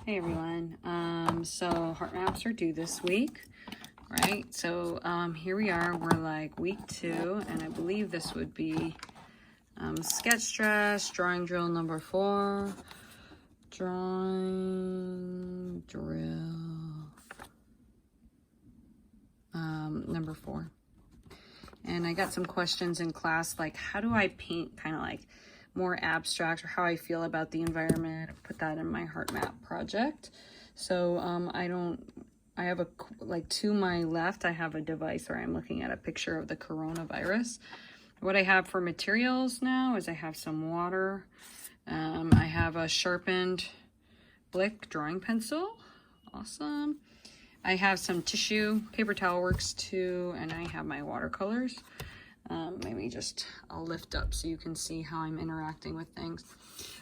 Hey everyone, so heart maps are due this week, right? So here we are, we're like week 2, and I believe this would be sketch stress, drawing drill number 4, drawing drill number 4. And I got some questions in class like, how do I paint kind of like more abstract, or how I feel about the environment? Put that in my heart map project. So I have to my left, I have a device where I'm looking at a picture of the coronavirus. What I have for materials now is I have some water. I have a sharpened Blick drawing pencil. Awesome. I have some tissue, paper towel works too, and I have my watercolors. Maybe I'll lift up so you can see how I'm interacting with things.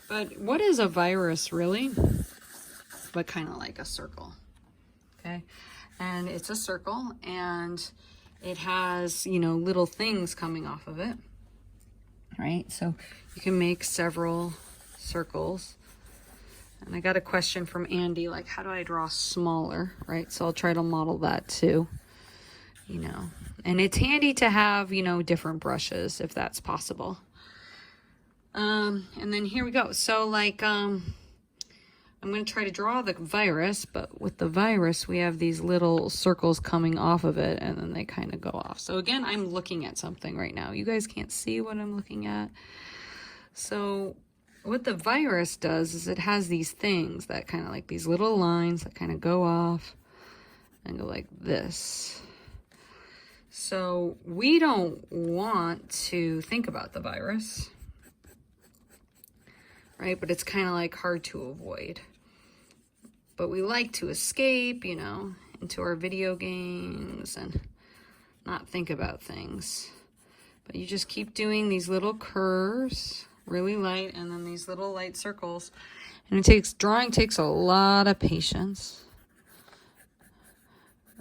But what is a virus really? But kind of like a circle, okay? And it's a circle, and it has, little things coming off of it, right? So you can make several circles. And I got a question from Andy, like, how do I draw smaller, right? So I'll try to model that too, And it's handy to have, different brushes if that's possible. And then here we go. So I'm going to try to draw the virus, but with the virus, we have these little circles coming off of it, and then they kind of go off. So again, I'm looking at something right now. You guys can't see what I'm looking at. So what the virus does is it has these things that kind of like these little lines that kind of go off and go like this. So we don't want to think about the virus, right? But it's kind of like hard to avoid. But we like to escape, into our video games and not think about things. But you just keep doing these little curves, really light, and then these little light circles. And drawing takes a lot of patience,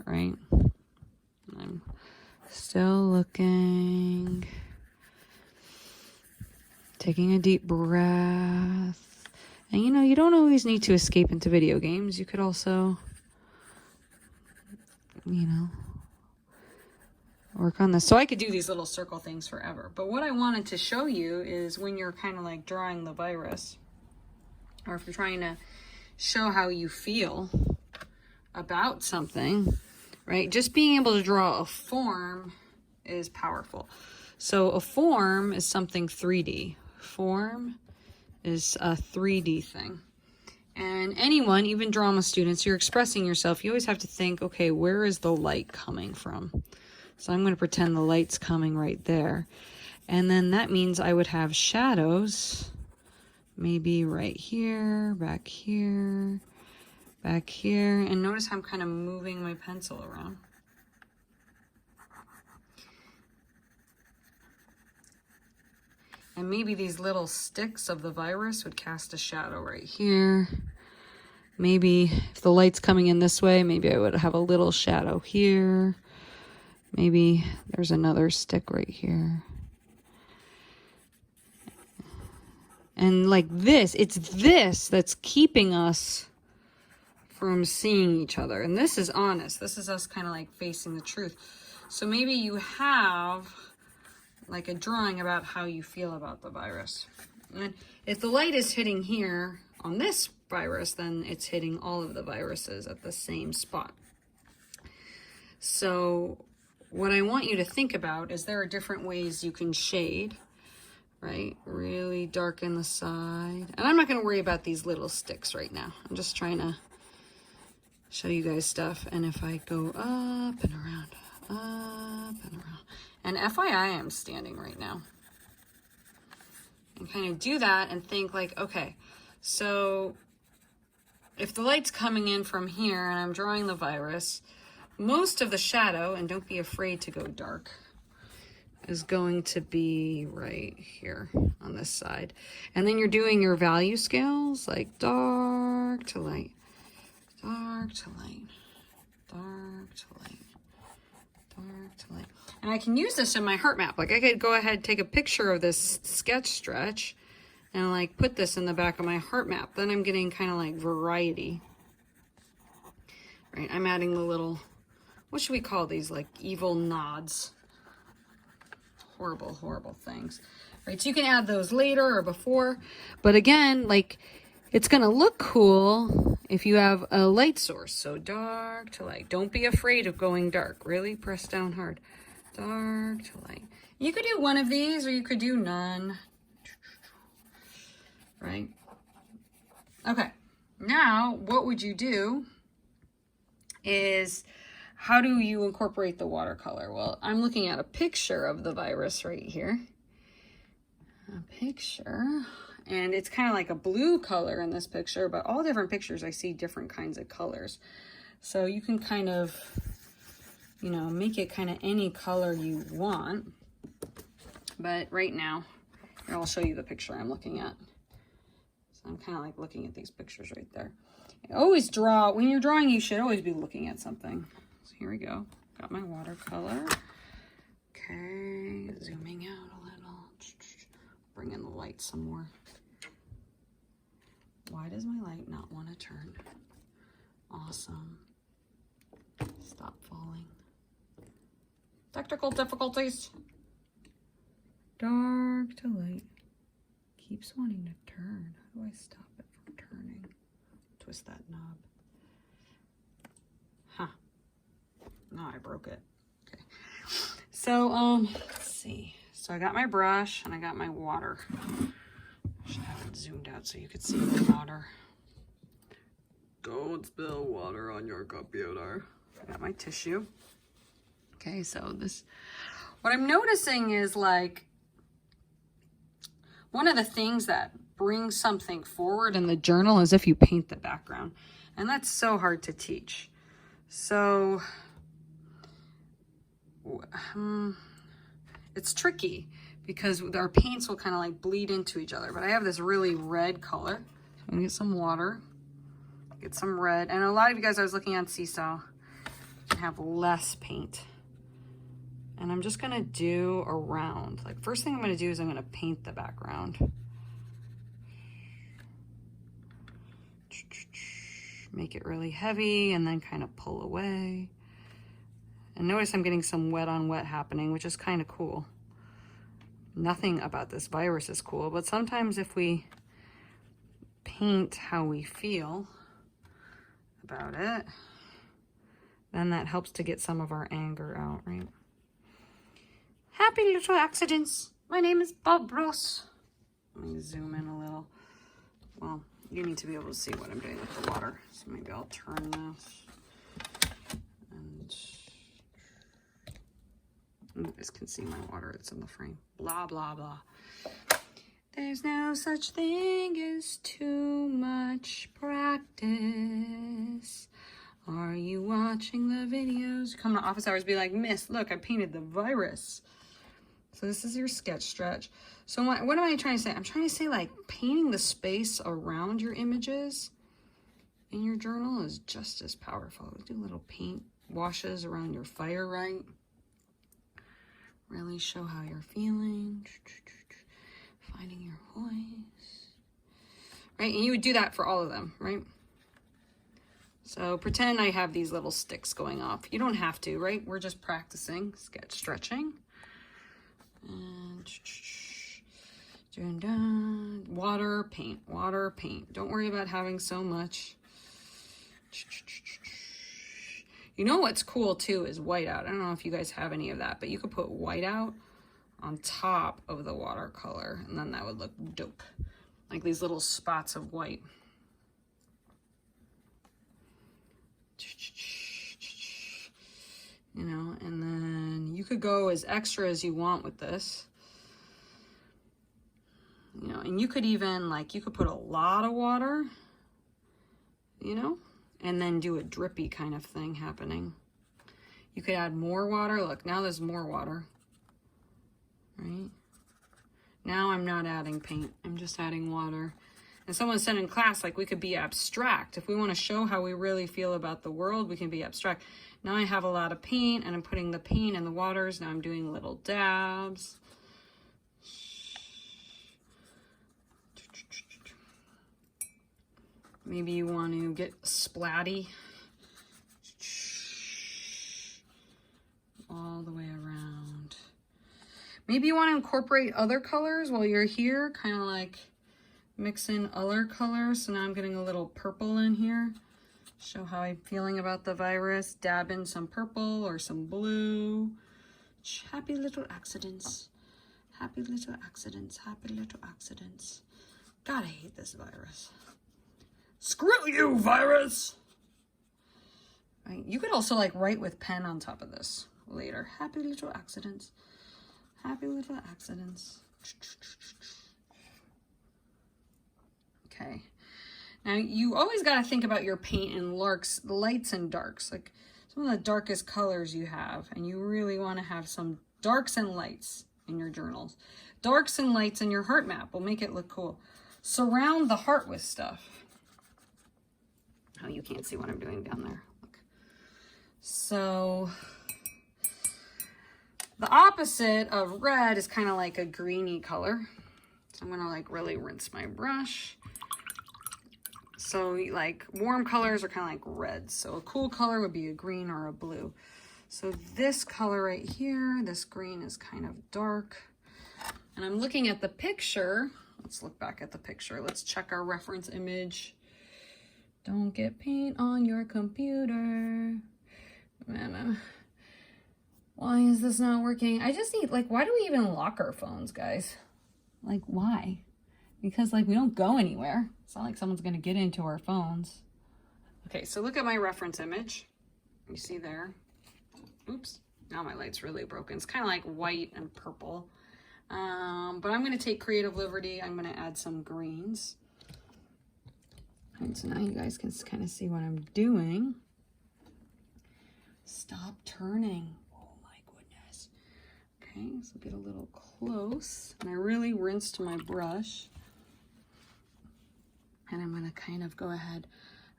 right? I'm still looking, taking a deep breath. And you don't always need to escape into video games. You could also, work on this. So I could do these little circle things forever. But what I wanted to show you is when you're kind of like drawing the virus, or if you're trying to show how you feel about something, right? Just being able to draw a form is powerful. So a form is something 3D. Form is a 3D thing. And anyone, even drama students, you're expressing yourself, you always have to think, okay, where is the light coming from? So I'm going to pretend the light's coming right there. And then that means I would have shadows, maybe right here, back here, back here. And notice how I'm kind of moving my pencil around. And maybe these little sticks of the virus would cast a shadow right here. Maybe if the light's coming in this way, maybe I would have a little shadow here. Maybe there's another stick right here. And like this, it's this that's keeping us from seeing each other. And this is honest. This is us kind of like facing the truth. So maybe you have like a drawing about how you feel about the virus. And if the light is hitting here on this virus, then it's hitting all of the viruses at the same spot. So what I want you to think about is there are different ways you can shade, right? Really darken the side. And I'm not going to worry about these little sticks right now. I'm just trying to show you guys stuff. And if I go up and around, up and around. And FYI, I'm standing right now. And kind of do that and think like, okay, so if the light's coming in from here and I'm drawing the virus, most of the shadow, and don't be afraid to go dark, is going to be right here on this side. And then you're doing your value scales, like dark to light, dark to light, dark to light, dark to light. And I can use this in my heart map. Like I could go ahead, take a picture of this sketch stretch and like put this in the back of my heart map. Then I'm getting kind of like variety, right? I'm adding the little, what should we call these? Like evil nods. Horrible, horrible things, right? So you can add those later or before, but again, like it's gonna look cool if you have a light source. So dark to light. Don't be afraid of going dark. Really press down hard. Dark to light. You could do one of these or you could do none, right? Okay, now what would you do is, how do you incorporate the watercolor? Well, I'm looking at a picture of the virus right here. A picture. And it's kind of like a blue color in this picture, but all different pictures I see different kinds of colors. So you can kind of, you know, make it kind of any color you want. But right now, here, I'll show you the picture I'm looking at. So I'm kind of like looking at these pictures right there. Always draw, when you're drawing, you should always be looking at something. So here we go. Got my watercolor. Okay, zooming out a little. Bring in the light some more. Why does my light not want to turn? Awesome. Stop falling. Technical difficulties. Dark to light. Keeps wanting to turn. How do I stop it from turning? Twist that knob. Huh. No, I broke it. Okay. So, let's see. So I got my brush and I got my water. I should have it zoomed out so you could see the water. Don't spill water on your computer. I got my tissue. Okay, so this, what I'm noticing is like, one of the things that brings something forward in the journal is if you paint the background. And that's so hard to teach. So, it's tricky because our paints will kind of like bleed into each other. But I have this really red color. So I'm gonna get some water, get some red. And a lot of you guys, I was looking on Seesaw, have less paint. And I'm just gonna do around. Like first thing I'm gonna do is I'm gonna paint the background. Make it really heavy and then kind of pull away. And notice I'm getting some wet on wet happening, which is kind of cool. Nothing about this virus is cool, but sometimes if we paint how we feel about it, then that helps to get some of our anger out, right? Happy little accidents. My name is Bob Ross. Let me zoom in a little. Well, you need to be able to see what I'm doing with the water. So maybe I'll turn this. And you guys can see my water. It's in the frame. Blah, blah, blah. There's no such thing as too much practice. Are you watching the videos? Come to office hours, be like, Miss, look, I painted the virus. So this is your sketch stretch. So what am I trying to say? I'm trying to say like painting the space around your images in your journal is just as powerful. Do little paint washes around your fire, right? Really show how you're feeling. Finding your voice. Right, and you would do that for all of them, right? So pretend I have these little sticks going off. You don't have to, right? We're just practicing sketch stretching. And water, paint, water, paint. Don't worry about having so much. You know what's cool too is whiteout. I don't know if you guys have any of that, but you could put whiteout on top of the watercolor and then that would look dope. Like these little spots of white. You know, and then you could go as extra as you want with this. You know, and you could even, like, you could put a lot of water, you know, and then do a drippy kind of thing happening. You could add more water. Look, now there's more water, right? Now I'm not adding paint. I'm just adding water. And someone said in class, like, we could be abstract. If we want to show how we really feel about the world, we can be abstract. Now I have a lot of paint, and I'm putting the paint in the waters. Now I'm doing little dabs. Maybe you want to get splatty. all the way around. Maybe you want to incorporate other colors while you're here, kind of like mix in other colors. So now I'm getting a little purple in here. Show how I'm feeling about the virus. Dab in some purple or some blue. Happy little accidents. Happy little accidents. Happy little accidents. God, I hate this virus. Screw you, virus! Right. You could also like write with pen on top of this later. Happy little accidents. Happy little accidents. Okay. Now you always got to think about your paint in lights and darks. Like some of the darkest colors you have, and you really want to have some darks and lights in your journals. Darks and lights in your heart map will make it look cool. Surround the heart with stuff. Oh, you can't see what I'm doing down there. Look. So the opposite of red is kind of like a greeny color. So I'm gonna like really rinse my brush. So like warm colors are kind of like reds. So a cool color would be a green or a blue. So this color right here, this green is kind of dark. And I'm looking at the picture. Let's look back at the picture. Let's check our reference image. Don't get paint on your computer. Man, why is this not working? I just need, like, why do we even lock our phones, guys? Like, why? Because, like, we don't go anywhere. It's not like someone's going to get into our phones. Okay, so look at my reference image. You see there? Oops. Now my light's really broken. It's kind of like white and purple. But I'm going to take creative liberty. I'm going to add some greens. And so now you guys can kind of see what I'm doing. Stop turning. Oh my goodness. Okay, so get a little close. And I really rinsed my brush. And I'm gonna kind of go ahead.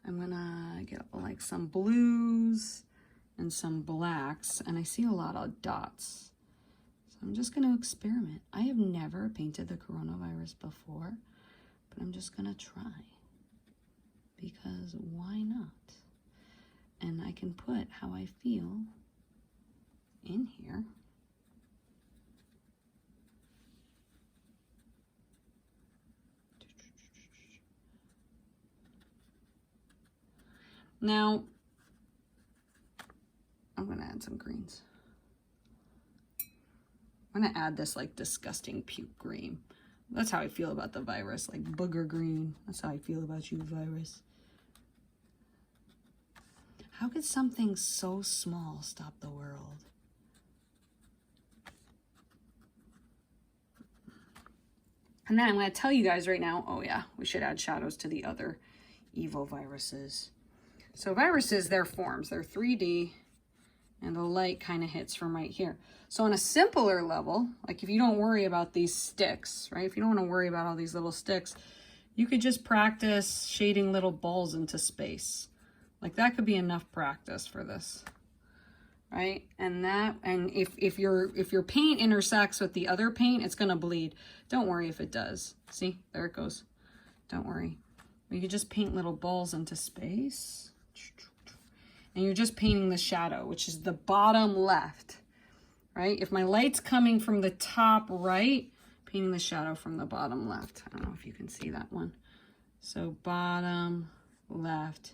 I'm gonna get like some blues and some blacks. And I see a lot of dots. So I'm just gonna experiment. I have never painted the coronavirus before, but I'm just gonna try. Because why not? And I can put how I feel in here. Now, I'm gonna add some greens. I'm gonna add this like disgusting puke green. That's how I feel about the virus, like booger green. That's how I feel about you, virus. How could something so small stop the world? And then I'm going to tell you guys right now, oh yeah, we should add shadows to the other evil viruses. So viruses, they're forms, they're 3D, and the light kind of hits from right here. So on a simpler level, like if you don't worry about these sticks, right? If you don't want to worry about all these little sticks, you could just practice shading little balls into space. Like that could be enough practice for this, right? And if your paint intersects with the other paint, it's gonna bleed. Don't worry if it does. See, there it goes. Don't worry. You could just paint little balls into space. And you're just painting the shadow, which is the bottom left, right? If my light's coming from the top right, painting the shadow from the bottom left. I don't know if you can see that one. So bottom left.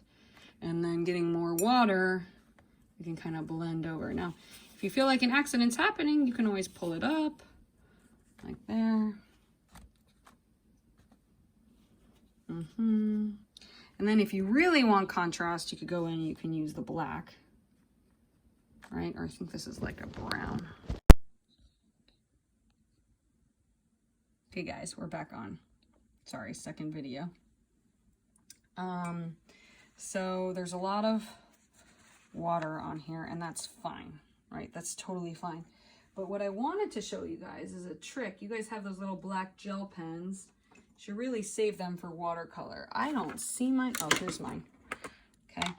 And then getting more water, you can kind of blend over. Now, if you feel like an accident's happening, you can always pull it up, like there. And then if you really want contrast, you could go in and you can use the black, right? Or I think this is like a brown. Okay, guys, we're back on. Sorry, second video. So there's a lot of water on here, and that's fine, right? That's totally fine. But what I wanted to show you guys is a trick. You guys have those little black gel pens. You should really save them for watercolor. I don't see mine. Oh, here's mine. Okay.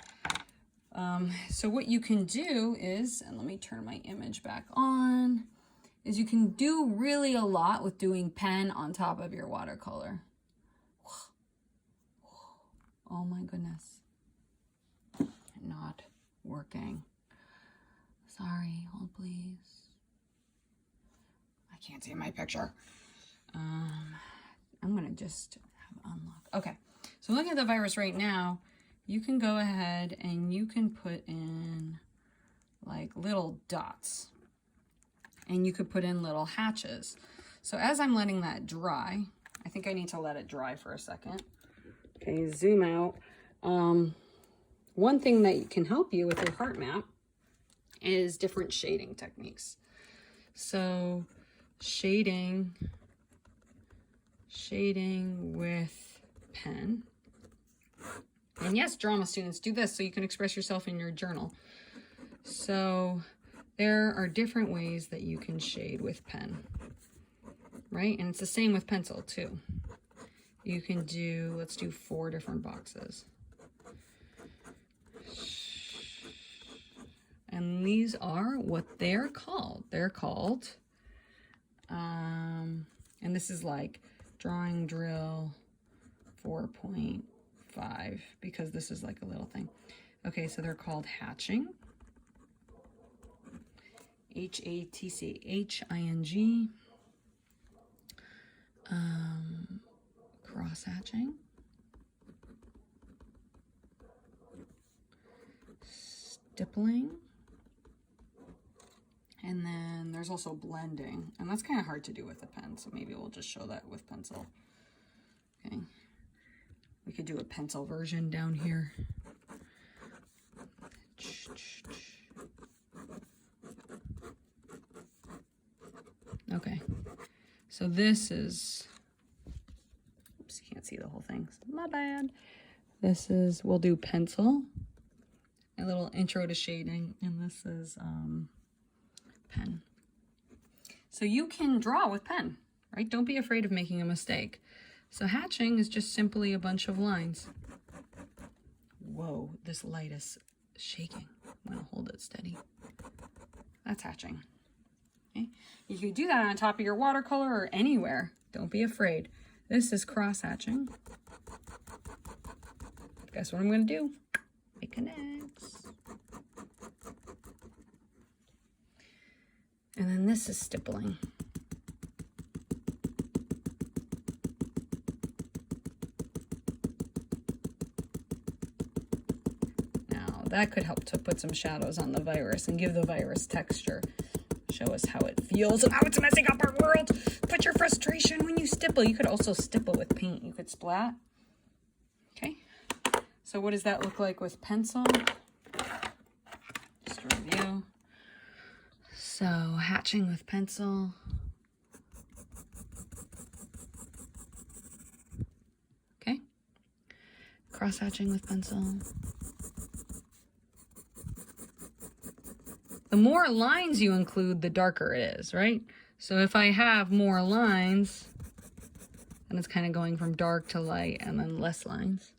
So what you can do is, and let me turn my image back on, is you can do really a lot with doing pen on top of your watercolor. Oh my goodness. Not working. Sorry, hold please. I can't see my picture. I'm gonna just have unlock. Okay, so looking at the virus right now, you can go ahead and you can put in like little dots, and you could put in little hatches. So as I'm letting that dry, I think I need to let it dry for a second. Okay, zoom out. One thing that can help you with your heart map is different shading techniques. So shading with pen. And yes, drama students, do this so you can express yourself in your journal. So there are different ways that you can shade with pen, right? And it's the same with pencil too. You can do, let's do 4 different boxes. And these are what they're called. They're called, and this is like drawing drill 4.5, because this is like a little thing. Okay, so they're called hatching. Hatching. Cross hatching. Stippling. And then there's also blending, and that's kind of hard to do with a pen, so maybe we'll just show that with pencil. Okay, we could do a pencil version down here. Okay, so this is, oops, you can't see the whole thing, so my bad. This is, we'll do pencil, a little intro to shading, and this is pen. So you can draw with pen, right? Don't be afraid of making a mistake. So hatching is just simply a bunch of lines. Whoa, this light is shaking. I'm gonna hold it steady. That's hatching. Okay? You can do that on top of your watercolor or anywhere. Don't be afraid. This is cross hatching. Guess what I'm gonna do? Make an X. And then this is stippling. Now that could help to put some shadows on the virus and give the virus texture. Show us how it feels and how it's messing up our world. Put your frustration when you stipple. You could also stipple with paint. You could splat. Okay. So what does that look like with pencil? Just a review. So hatching with pencil. Okay. Cross hatching with pencil. The more lines you include, the darker it is, right? So if I have more lines, then it's kind of going from dark to light, and then less lines.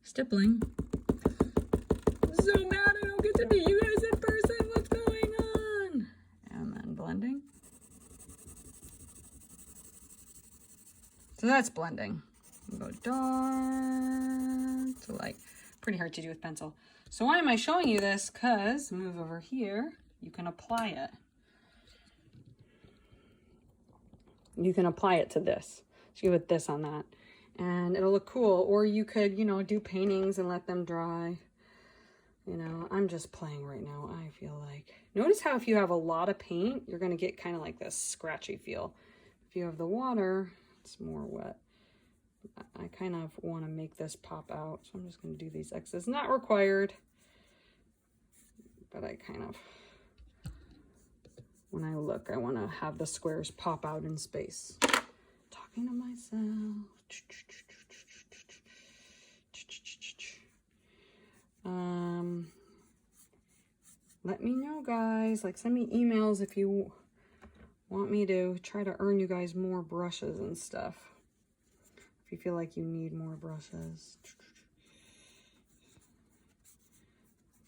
Stippling. I'm so mad I don't get to meet you guys in person. What's going on? And then blending. So that's blending. You go dark to light. Pretty hard to do with pencil. So why am I showing you this? Because, move over here, you can apply it. You can apply it to this. So you put this on that. And it'll look cool. Or you could, you know, do paintings and let them dry. You know, I'm just playing right now, I feel like. Notice how if you have a lot of paint, you're going to get kind of like this scratchy feel. If you have the water, it's more wet. I kind of want to make this pop out, so I'm just going to do these X's. Not required, but I kind of, when I look, I want to have the squares pop out in space. Talking to myself. Let me know, guys. Like, send me emails if you want me to try to earn you guys more brushes and stuff. If you feel like you need more brushes.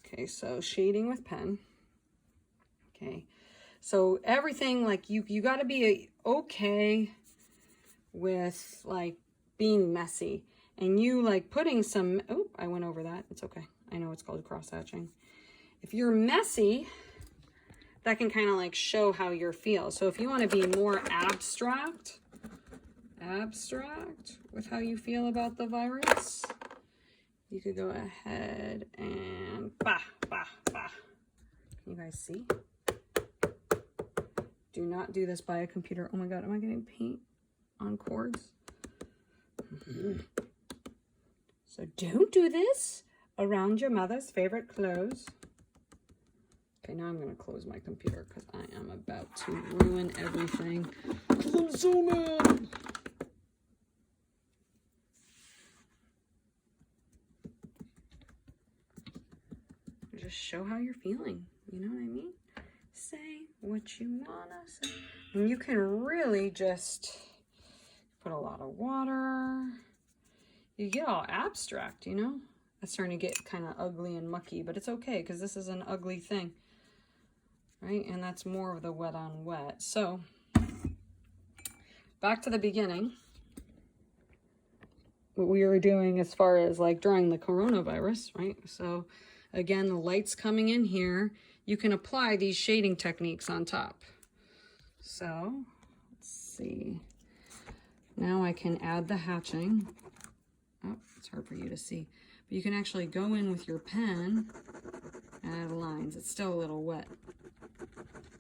Okay, so shading with pen. Okay, so everything, like, you got to be okay with, like, being messy. And you, like, putting some, oh, I went over that. It's okay. I know it's called cross hatching. If you're messy, that can kind of like show how you're feel. So if you want to be more abstract with how you feel about the virus, you could go ahead and bah, bah, bah. Can you guys see? Do not do this by a computer. Oh my God, am I getting paint on cords? So don't do this around your mother's favorite clothes. Okay, now I'm gonna close my computer because I am about to ruin everything. I'm so mad. Just show how you're feeling, you know what I mean? Say what you wanna say. And you can really just put a lot of water. You get all abstract, you know? It's starting to get kind of ugly and mucky, but it's okay because this is an ugly thing, right? And that's more of the wet on wet. So back to the beginning, what we were doing as far as like drawing the coronavirus, right? So again, the light's coming in here. You can apply these shading techniques on top. So let's see. Now I can add the hatching. Oh, it's hard for you to see. But you can actually go in with your pen and add lines. It's still a little wet.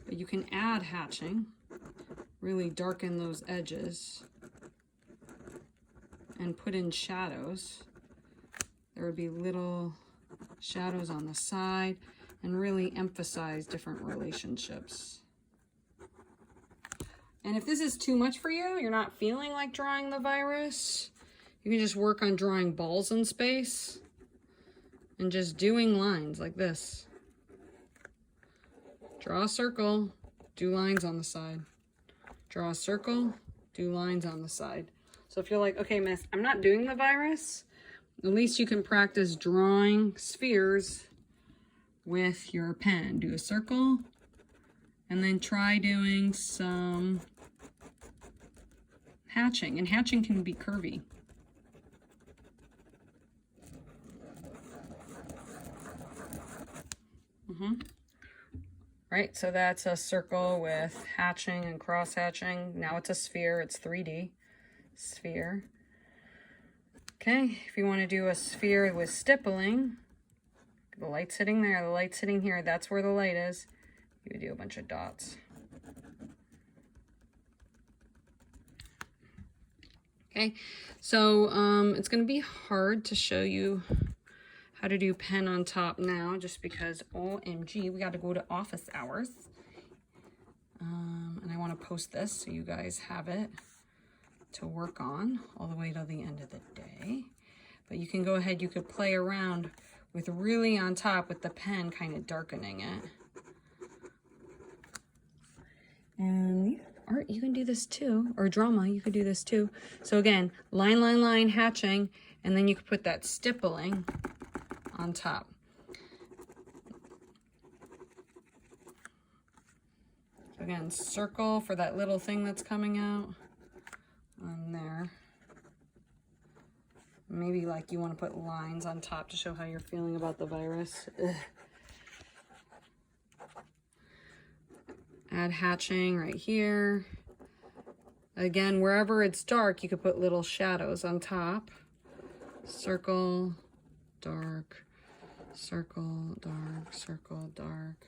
But you can add hatching, really darken those edges, and put in shadows. There would be little shadows on the side and really emphasize different relationships. And if this is too much for you, you're not feeling like drawing the virus, you can just work on drawing balls in space and just doing lines like this. Draw a circle, do lines on the side. Draw a circle, do lines on the side. So if you're like, okay, miss, I'm not doing the virus, at least you can practice drawing spheres with your pen. Do a circle, and then try doing some hatching. And hatching can be curvy. Right, so that's a circle with hatching and cross hatching. Now it's a sphere, it's 3D sphere. Okay, if you want to do a sphere with stippling, the light's sitting there, the light's sitting here, that's where the light is. You would do a bunch of dots. Okay, so it's going to be hard to show you how to do pen on top now, just because OMG, we got to go to office hours. And I want to post this so you guys have it to work on all the way till the end of the day. But you can go ahead, you could play around with really on top with the pen kind of darkening it. And art, you can do this too, or drama, you could do this too. So again, line, line, line, hatching, and then you could put that stippling on top. So again, circle for that little thing that's coming out on there. Maybe like you want to put lines on top to show how you're feeling about the virus. Ugh. Add hatching right here. Again, wherever it's dark, you could put little shadows on top. Circle, dark, circle, dark, circle, dark.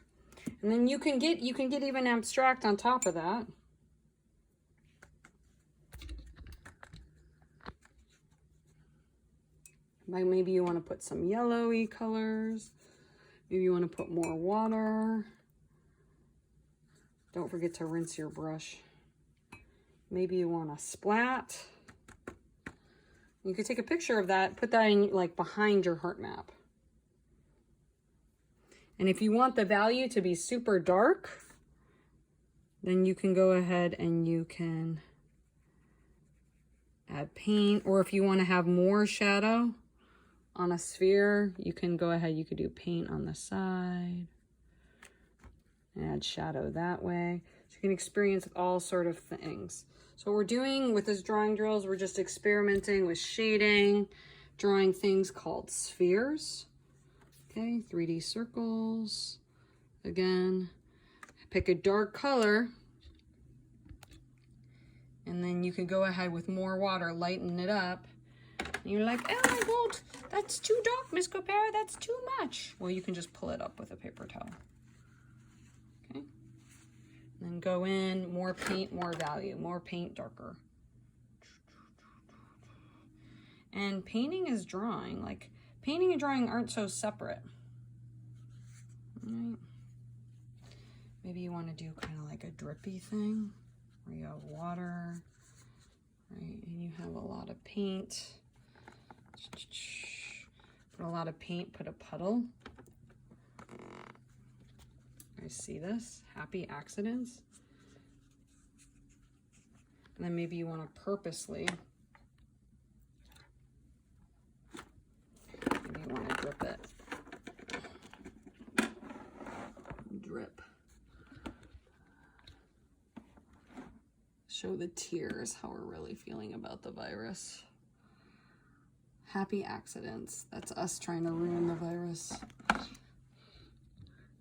And then you can get even abstract on top of that. Maybe you want to put some yellowy colors. Maybe you want to put more water. Don't forget to rinse your brush. Maybe you want a splat. You could take a picture of that, put that in like behind your heart map. And if you want the value to be super dark, then you can go ahead and you can add paint. Or if you want to have more shadow on a sphere, you can go ahead, you could do paint on the side. Add shadow that way. So you can experience all sort of things. So what we're doing with this drawing drills, we're just experimenting with shading, drawing things called spheres. Okay, 3D circles. Again, Pick a dark color, and then you can go ahead with more water, lighten it up. And you're like, oh, I won't. That's too dark, Miss Copera. That's too much. Well, you can just pull it up with a paper towel. Okay. And then go in, more paint, more value, more paint, darker. And painting is drawing. Like, painting and drawing aren't so separate. Right. Maybe you want to do kind of like a drippy thing where you have water, right? And you have a lot of paint. Put a lot of paint, put a puddle. I see this. Happy accidents. And then maybe you want to purposely, maybe you want to drip it. Drip. Show the tears, how we're really feeling about the virus. Happy accidents. That's us trying to ruin the virus.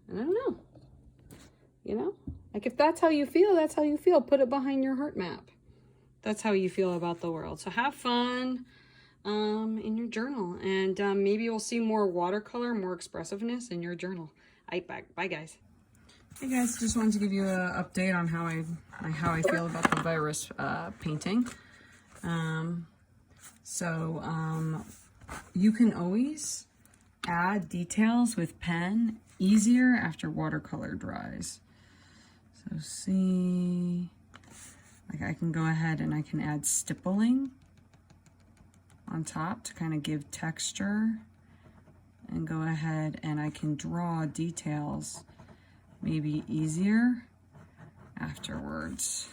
And I don't know. You know? Like, if that's how you feel, that's how you feel. Put it behind your heart map. That's how you feel about the world. So have fun in your journal. And maybe we'll see more watercolor, more expressiveness in your journal. Bye, guys. Hey guys, just wanted to give you an update on how I feel about the virus painting. You can always add details with pen easier after watercolor dries. So see, like I can go ahead and I can add stippling on top to kind of give texture, and go ahead and I can draw details maybe easier afterwards.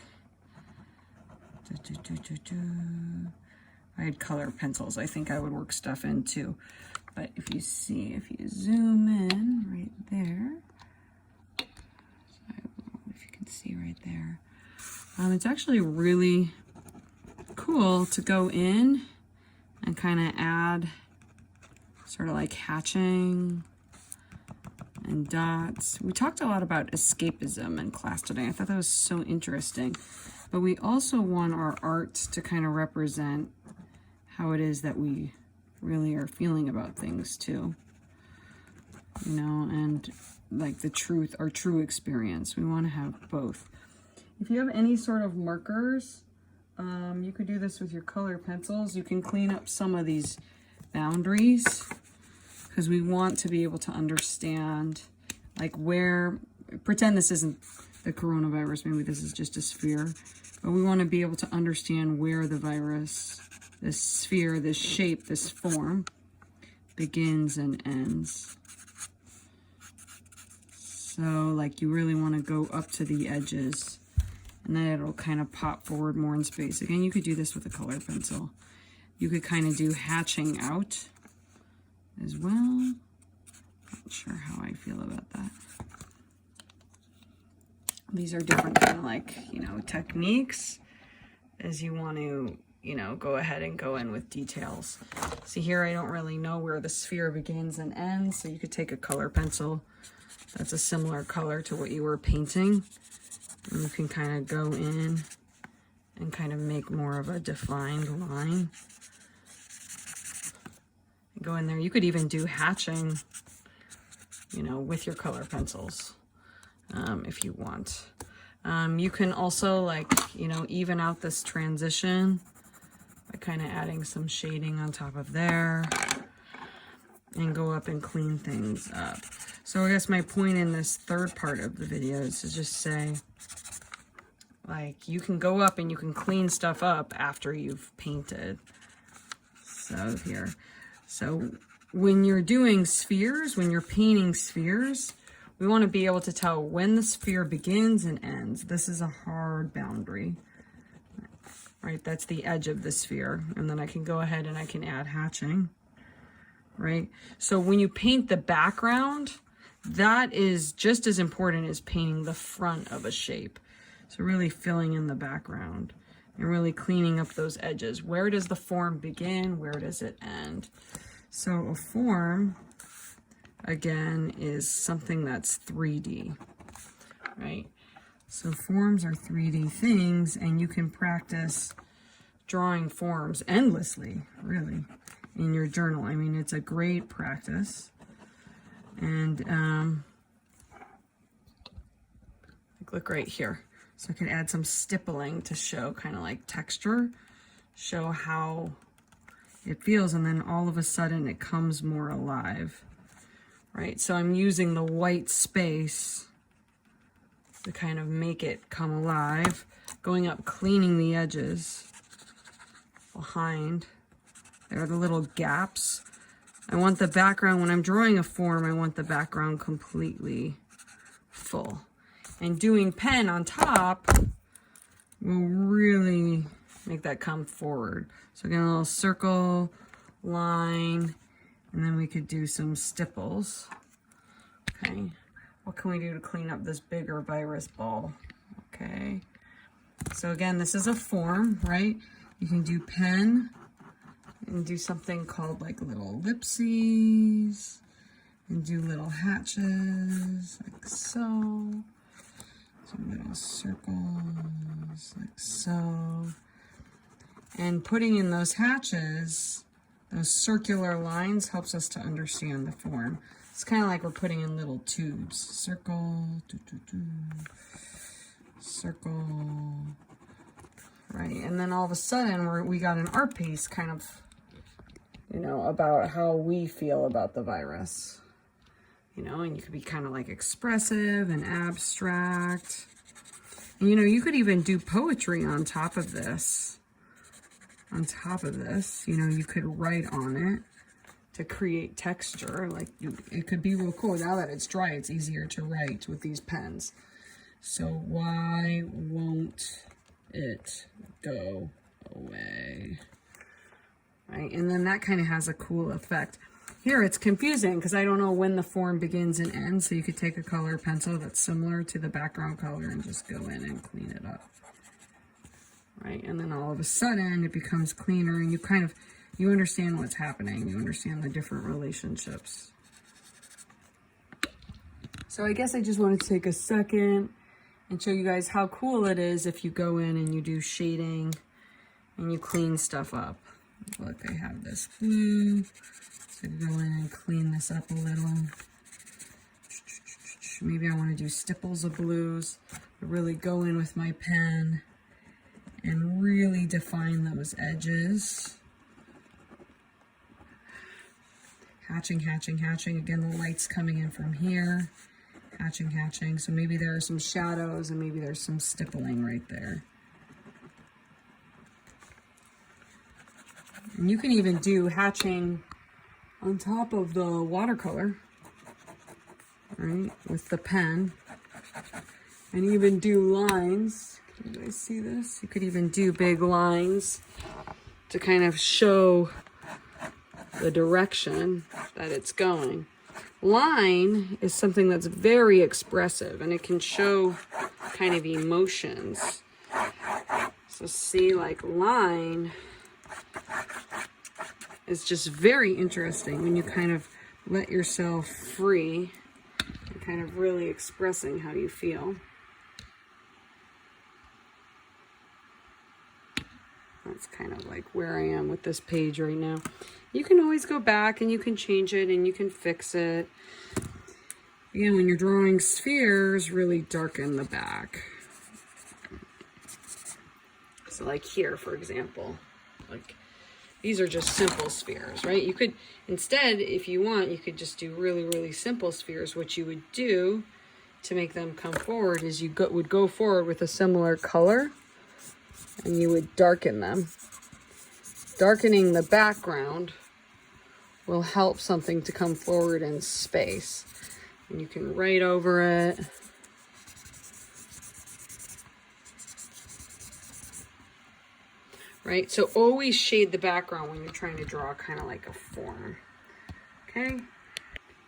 I had color pencils. I think I would work stuff in too. But if you see, if you zoom in right there, I don't know if you can see right there, it's actually really cool to go in and kind of add sort of like hatching and dots. We talked a lot about escapism in class today. I thought that was so interesting. But we also want our art to kind of represent how it is that we really are feeling about things too. You know, and like the truth, our true experience. We want to have both. If you have any sort of markers, you could do this with your color pencils. You can clean up some of these boundaries, because we want to be able to understand, like, where, pretend this isn't the coronavirus, maybe this is just a sphere, but we want to be able to understand where the virus, this sphere, this shape, this form, begins and ends. So, like, you really want to go up to the edges, and then it'll kind of pop forward more in space. Again, you could do this with a color pencil. You could kind of do hatching out as well. Not sure how I feel about that. These are different kind of like, you know, techniques as you want to, you know, go ahead and go in with details. See here, I don't really know where the sphere begins and ends, so you could take a color pencil that's a similar color to what you were painting, and you can kind of go in and kind of make more of a defined line. Go in there. You could even do hatching, you know, with your color pencils, if you want. You can also, like, you know, even out this transition by kind of adding some shading on top of there, and go up and clean things up. So I guess my point in this third part of the video is to just say, like, you can go up and you can clean stuff up after you've painted. So here. So when you're doing spheres, when you're painting spheres, we want to be able to tell when the sphere begins and ends. This is a hard boundary, right? That's the edge of the sphere. And then I can go ahead and I can add hatching, right? So when you paint the background, that is just as important as painting the front of a shape. So really filling in the background and really cleaning up those edges. Where does the form begin? Where does it end? So a form, again, is something that's 3D, right? So forms are 3D things, and you can practice drawing forms endlessly, really, in your journal. I mean, it's a great practice. And look right here. So I can add some stippling to show kind of like texture, show how it feels, and then all of a sudden it comes more alive, right? So I'm using the white space to kind of make it come alive, going up, cleaning the edges behind. There are the little gaps. I want the background, when I'm drawing a form, I want the background completely full. And doing pen on top will really make that come forward. So again, a little circle, line, and then we could do some stipples. Okay, what can we do to clean up this bigger virus ball? Okay, so again, this is a form, right? You can do pen and do something called like little ellipses and do little hatches like so. Some little circles like so. And putting in those hatches, those circular lines, helps us to understand the form. It's kind of like we're putting in little tubes. Circle, doo, doo, doo. Circle, right? And then all of a sudden, we got an art piece kind of, you know, about how we feel about the virus. You know, and you could be kind of like expressive and abstract. And, you know, you could even do poetry on top of this. On top of this, you know, you could write on it to create texture. Like, it could be real cool. Now that it's dry, it's easier to write with these pens. So why won't it go away? Right, and then that kind of has a cool effect. Here it's confusing because I don't know when the form begins and ends, so you could take a color pencil that's similar to the background color and just go in and clean it up. Right, and then all of a sudden it becomes cleaner and you understand what's happening. You understand the different relationships. So I guess I just want to take a second and show you guys how cool it is if you go in and you do shading and you clean stuff up. Look, I have this blue. So go in and clean this up a little. Maybe I want to do stipples of blues. But really go in with my pen and really define those edges. Hatching, hatching, hatching. Again, the light's coming in from here. Hatching, hatching. So maybe there are some shadows and maybe there's some stippling right there. And you can even do hatching on top of the watercolor, right, with the pen, and even do lines. Can you guys see this? You could even do big lines to kind of show the direction that it's going. Line is something that's very expressive, and it can show kind of emotions. So see, like line is just very interesting when you kind of let yourself free and kind of really expressing how you feel. That's kind of like where I am with this page right now. You can always go back and you can change it and you can fix it. Again, when you're drawing spheres, really darken the back. So like here, for example, like these are just simple spheres, right? You could, instead, if you want, you could just do really, really simple spheres. What you would do to make them come forward is you would go forward with a similar color and you would darken them. Darkening the background will help something to come forward in space. And you can write over it. Right, so always shade the background when you're trying to draw kind of like a form. Okay,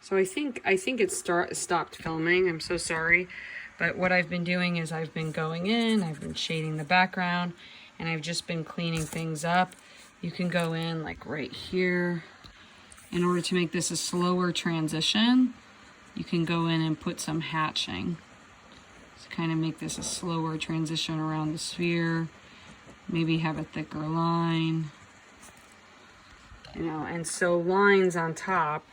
so I think it stopped filming. I'm so sorry, but what I've been doing is I've been going in, I've been shading the background, and I've just been cleaning things up. You can go in like right here. In order to make this a slower transition, you can go in and put some hatching. kind of make this a slower transition around the sphere. Maybe have a thicker line. You know, and so lines on top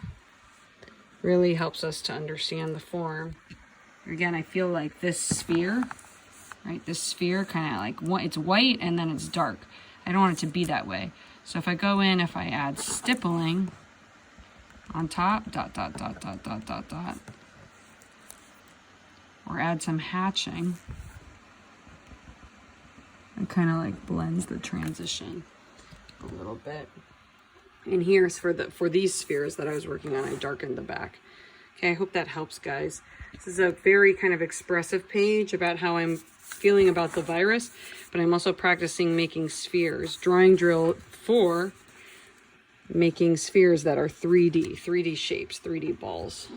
really helps us to understand the form. Again, I feel like this sphere, right? This sphere kind of like, it's white and then it's dark. I don't want it to be that way. So if I go in, if I add stippling on top, dot, dot, dot, dot, dot, dot, dot, or add some hatching, it kind of like blends the transition a little bit. And here's for these spheres that I was working on, I darkened the back. Okay, I hope that helps, guys. This is a very kind of expressive page about how I'm feeling about the virus, but I'm also practicing making spheres. Drawing drill 4, making spheres that are 3D shapes, 3D balls.